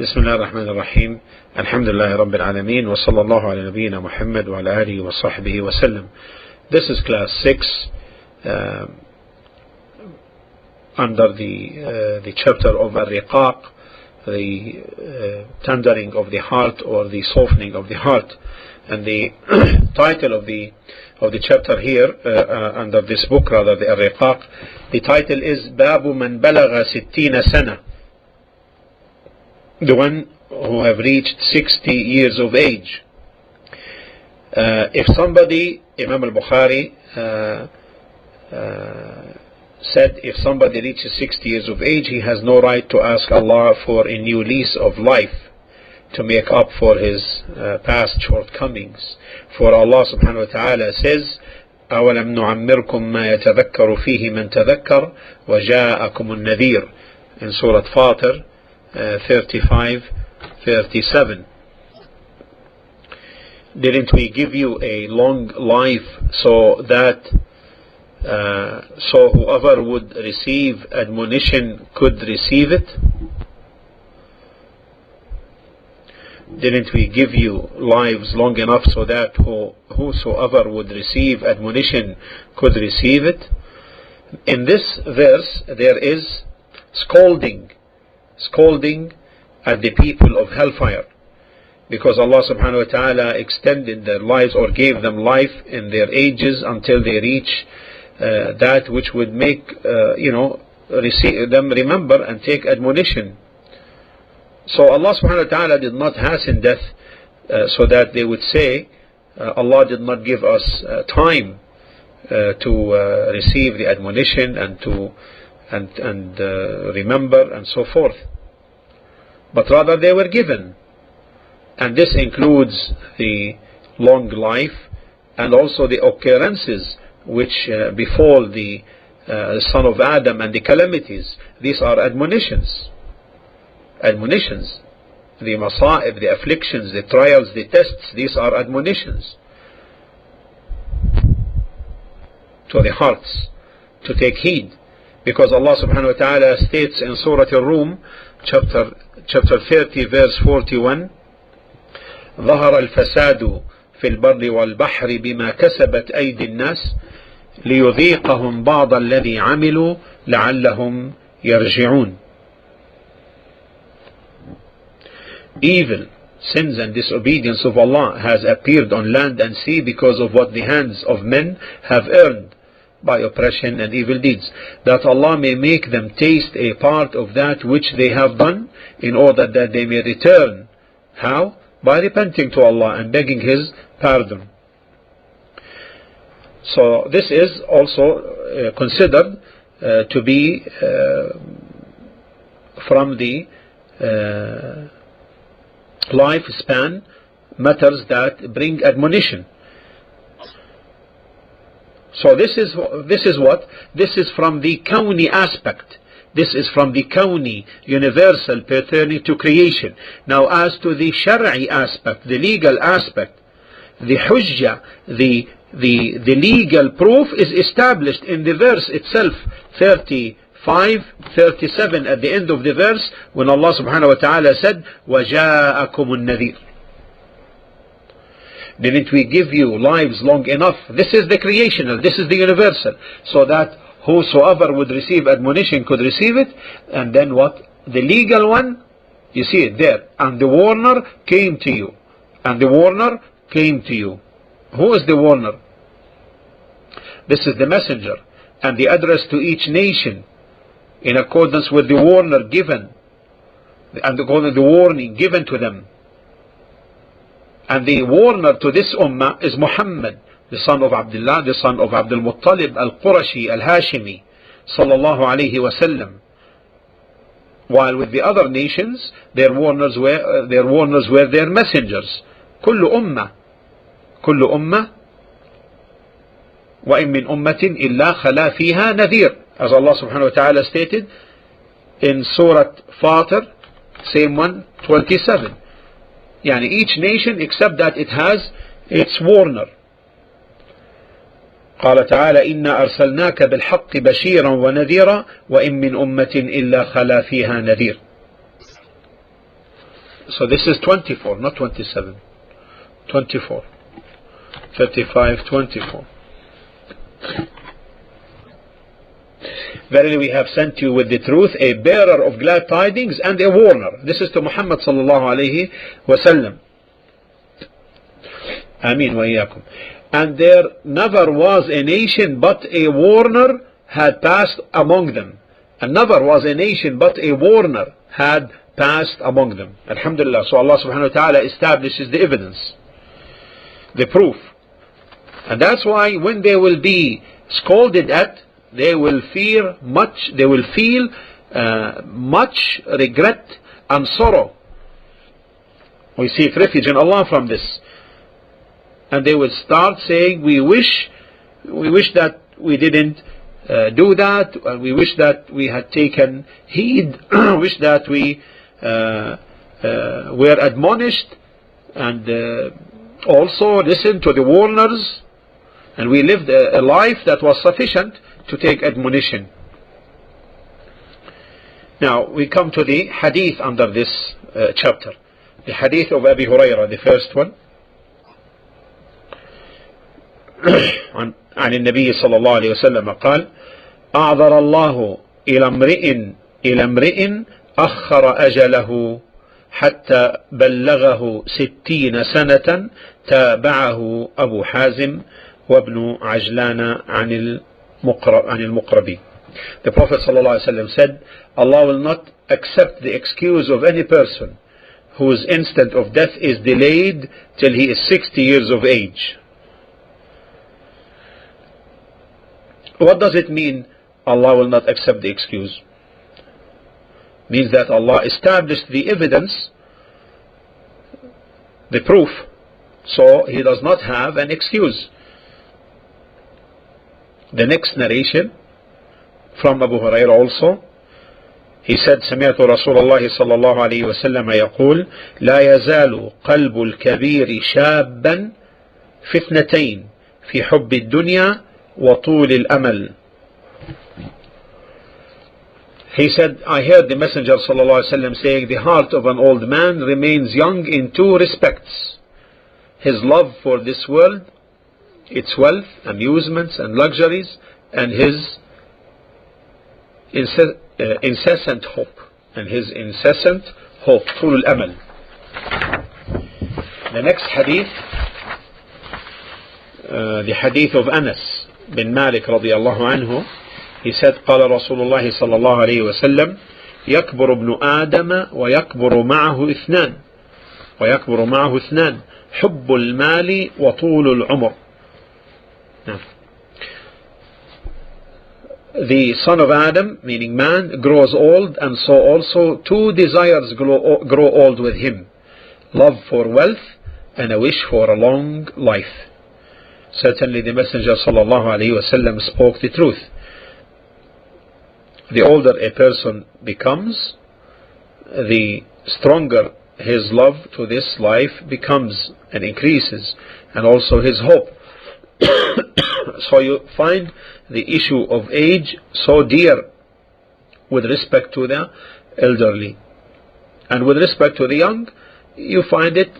بسم الله الرحمن الرحيم الحمد لله رب العالمين وصلى الله على نبينا محمد وعلى آله وصحبه وسلم. This is class 6 under the chapter of Ar-Riqaq, the tendering of the heart or the softening of the heart. And the title of the chapter here under this book, rather, the Ar-Riqaq, the title is Babu man balagha 60 sana, the one who have reached 60 years of age. If somebody, Imam Al-Bukhari said, if somebody reaches 60 years of age, he has no right to ask Allah for a new lease of life to make up for his past shortcomings. For Allah subhanahu wa ta'ala says, أَوَلَمْ نُعَمِّرْكُمْ مَا يَتَذَكَّرُ فِيهِ مَنْ تَذَكَّرَ وَجَاءَكُمُ النَّذِيرُ, in Surah Fatir 35-37. Didn't we give you a long life so that whoever would receive admonition could receive it? Didn't we give you lives long enough so that whosoever would receive admonition could receive it? In this verse there is scolding at the people of hellfire, because Allah subhanahu wa ta'ala extended their lives or gave them life in their ages until they reach that which would make them remember and take admonition. So Allah subhanahu wa ta'ala did not hasten death so that they would say Allah did not give us time to receive the admonition and to remember and so forth, but rather they were given. And this includes the long life and also the occurrences which befall the son of Adam and the calamities. These are admonitions. The masa'ib, the afflictions, the trials, the tests, these are admonitions to the hearts to take heed, because Allah subhanahu wa ta'ala states in Surah Ar-Rum chapter 30 verse 41, ظهر الفساد في البر والبحر بما كسبت أيدي الناس ليذيقهم بعض الذي عملوا لعلهم يرجعون. Evil, sins and disobedience of Allah has appeared on land and sea because of what the hands of men have earned by oppression and evil deeds, that Allah may make them taste a part of that which they have done, in order that they may return. How? By repenting to Allah and begging His pardon. So this is also considered to be from the lifespan matters that bring admonition. So this is what? This is from the Kawni aspect. This is from the Kawni, universal, pertaining to creation. Now as to the Shar'i aspect, the legal aspect, the Hujjah, the legal proof is established in the verse itself, 35-37, at the end of the verse, when Allah subhanahu wa ta'ala said, وَجَاءَكُمُ النَّذِيرُ. Didn't we give you lives long enough? This is the creational, this is the universal, so that whosoever would receive admonition could receive it. And then what? The legal one, you see it there. And the warner came to you. And the warner came to you. Who is the warner? This is the messenger. And the address to each nation, in accordance with the warner given, and according to the warning given to them. And the warner to this ummah is Muhammad, the son of Abdullah, the son of Abdul Muttalib al-Qurashi al-Hashimi, sallallahu alayhi wa sallam. While with the other nations, their warners were their messengers. كل أمة وإن من أمة إلا خلا فيها نذير, as Allah subhanahu wa ta'ala stated in Surah Fatir, same one, 27. Yani each nation except that it has its warner. قال تعالى إنا أرسلناك بالحق بشيرا ونذيرا وإن من أمة إلا خلا فيها نذير. So this is 24, not 27. 24. 35, 24. Verily we have sent you with the truth a bearer of glad tidings and a warner. This is to Muhammad sallallahu alayhi wa sallam. Ameen wa iyyakum. And there never was a nation but a warner had passed among them. And never was a nation but a warner had passed among them. Alhamdulillah. So Allah subhanahu wa ta'ala establishes the evidence, the proof. And that's why when they will be scolded at, they will feel much regret and sorrow. We seek refuge in Allah from this. And they will start saying, we wish that we didn't do that, and we wish that we had taken heed, wish that we were admonished and also listened to the warners, and we lived a life that was sufficient to take admonition. Now we come to the hadith under this chapter. The hadith of Abi Hurairah, the first one. عن النبي صلى الله عليه وسلم قال: أعذر الله إلى امرئ أخر أجله حتى بلغه 60 سنة تابعه أبو حازم وابن عجلان عن المقربي. The Prophet ﷺ said, Allah will not accept the excuse of any person whose instant of death is delayed till he is 60 years of age. What does it mean, Allah will not accept the excuse? Means that Allah established the evidence, the proof, so He does not have an excuse. The next narration from Abu Hurairah also, he said: سمعت رسول الله صلى الله عليه وسلم يقول: لا يزال قلب الكبير شابا في اثنتين في حب الدنيا وطول الأمل. He said, I heard the Messenger ﷺ saying, the heart of an old man remains young in two respects: his love for this world, its wealth, amusements and luxuries, and his incessant hope. طول الأمل. The next hadith, the hadith of Anas bin Malik radiyallahu anhu. He said, قال رسول الله صلى الله عليه وسلم: يكبر ابن آدم ويكبر معه اثنان حب المال وطول العمر. The son of Adam, meaning man, grows old, and so also two desires grow old with him: love for wealth and a wish for a long life. Certainly the Messenger sallallahu alaihi wasallam spoke the truth. The older a person becomes, the stronger his love to this life becomes and increases, and also his hope. So you find the issue of age so dear with respect to the elderly, and with respect to the young you find it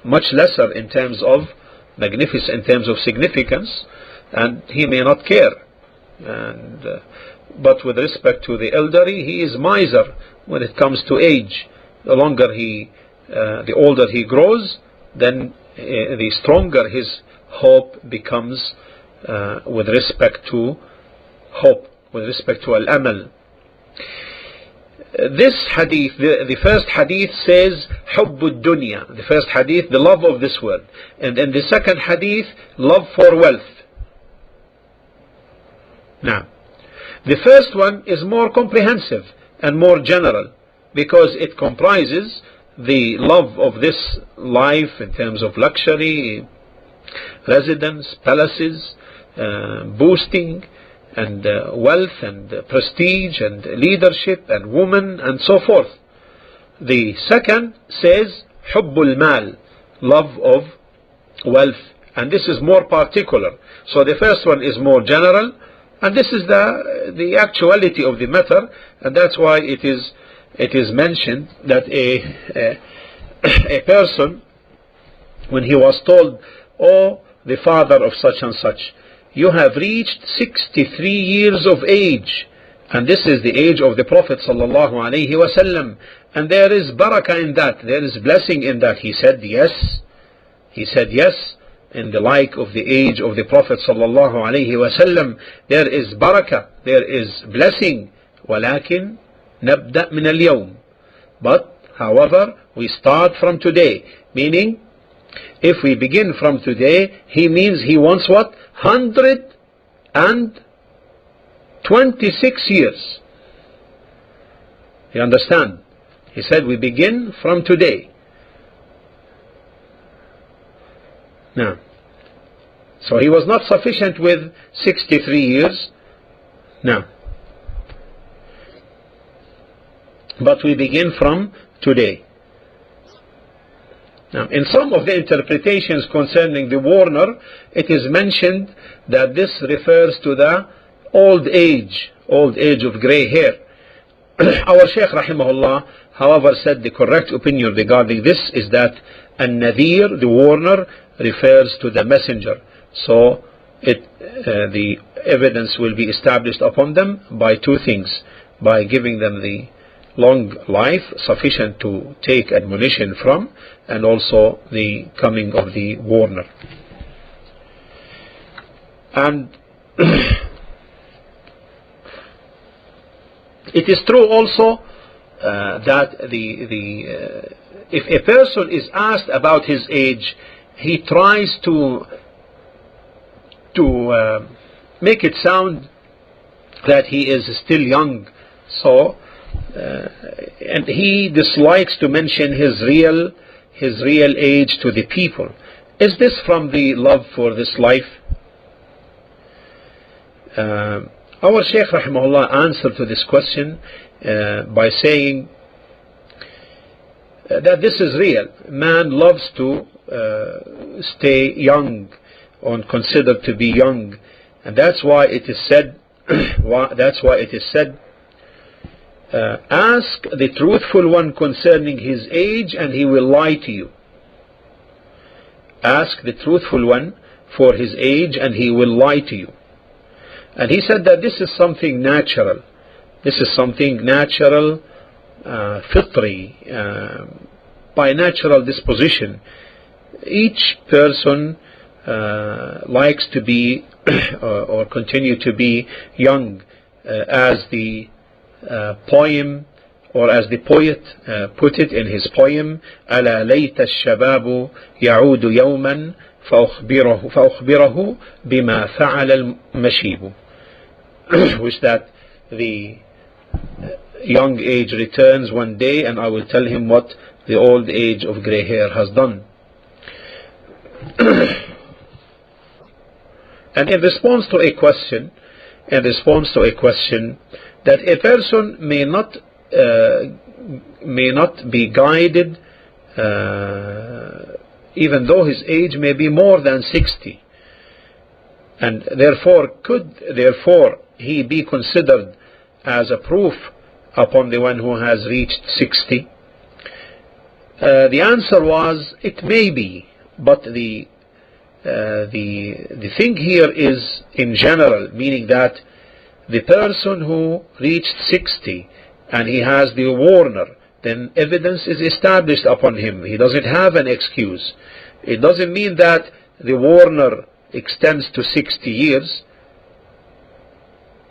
much lesser in terms of magnificence, in terms of significance, and he may not care. But with respect to the elderly, he is miser when it comes to age. The older he grows, then the stronger his hope becomes with respect to hope, with respect to al-amal. This hadith, the first hadith says حب الدنيا. The first hadith, the love of this world. And then the second hadith, love for wealth. Now, the first one is more comprehensive and more general, because it comprises the love of this life in terms of luxury, residence, palaces, boosting, and wealth and prestige and leadership and woman and so forth. The second says hubbul mal, love of wealth, and this is more particular. So the first one is more general, and this is the actuality of the matter, and that's why it is mentioned that a person, when he was told, oh, the father of such and such, you have reached 63 years of age, and this is the age of the Prophet sallallahu alaihi wasallam, and there is barakah in that, there is blessing in that. He said yes. He said yes. In the like of the age of the Prophet sallallahu alaihi wasallam, there is barakah, there is blessing. ولكن نبدأ من اليوم. But however, we start from today. Meaning, if we begin from today, he means he wants what? 126 years. You understand? He said we begin from today. Now, so he was not sufficient with 63 years. Now, but we begin from today. Now, in some of the interpretations concerning the warner, it is mentioned that this refers to the old age of grey hair. Our Shaykh rahimahullah, however, said the correct opinion regarding this is that an-nadhir, the warner, refers to the messenger. So the evidence will be established upon them by two things: by giving them the long life sufficient to take admonition from, and also the coming of the warner. And it is true also that if a person is asked about his age, he tries to make it sound that he is still young. So and he dislikes to mention his real age to the people. Is this from the love for this life? Our Shaykh rahimahullah answered to this question by saying that this is real. Man loves to stay young, or considered to be young, and that's why it is said ask the truthful one concerning his age and he will lie to you. Ask the truthful one for his age and he will lie to you. And he said that this is something natural. This is something natural, fitri, by natural disposition. Each person likes to be or continue to be young, as the poem, or as the poet put it in his poem, ألا ليت الشباب يعود يوما فأخبره بما فعل المشيب, which that the young age returns one day and I will tell him what the old age of grey hair has done. And in response to a question, that a person may not be guided, even though his age may be more than 60, and therefore he be considered as a proof upon the one who has reached 60? The answer was, it may be, but the thing here is in general, meaning that the person who reached 60 and he has the warner, then evidence is established upon him. He doesn't have an excuse. It doesn't mean that the warner extends to 60 years.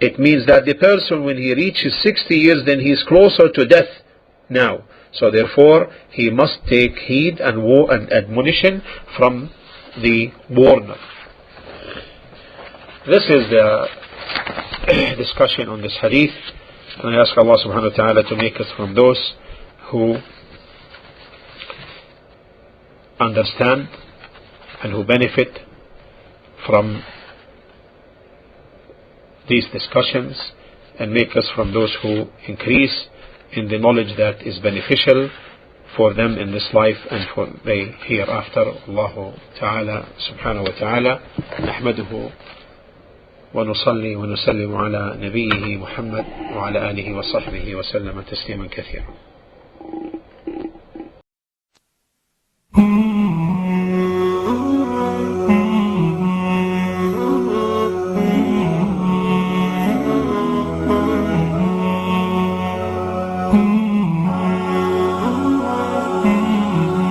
It means that the person, when he reaches 60 years, then he is closer to death now. So therefore he must take heed and admonition from the warner. This is the discussion on this hadith, and I ask Allah subhanahu wa ta'ala to make us from those who understand and who benefit from these discussions, and make us from those who increase in the knowledge that is beneficial for them in this life and for the hereafter. Allahu ta'ala subhanahu wa ta'ala nahmaduhu ونصلي ونسلم على نبيه محمد وعلى آله وصحبه وسلم تسليما كثيرا.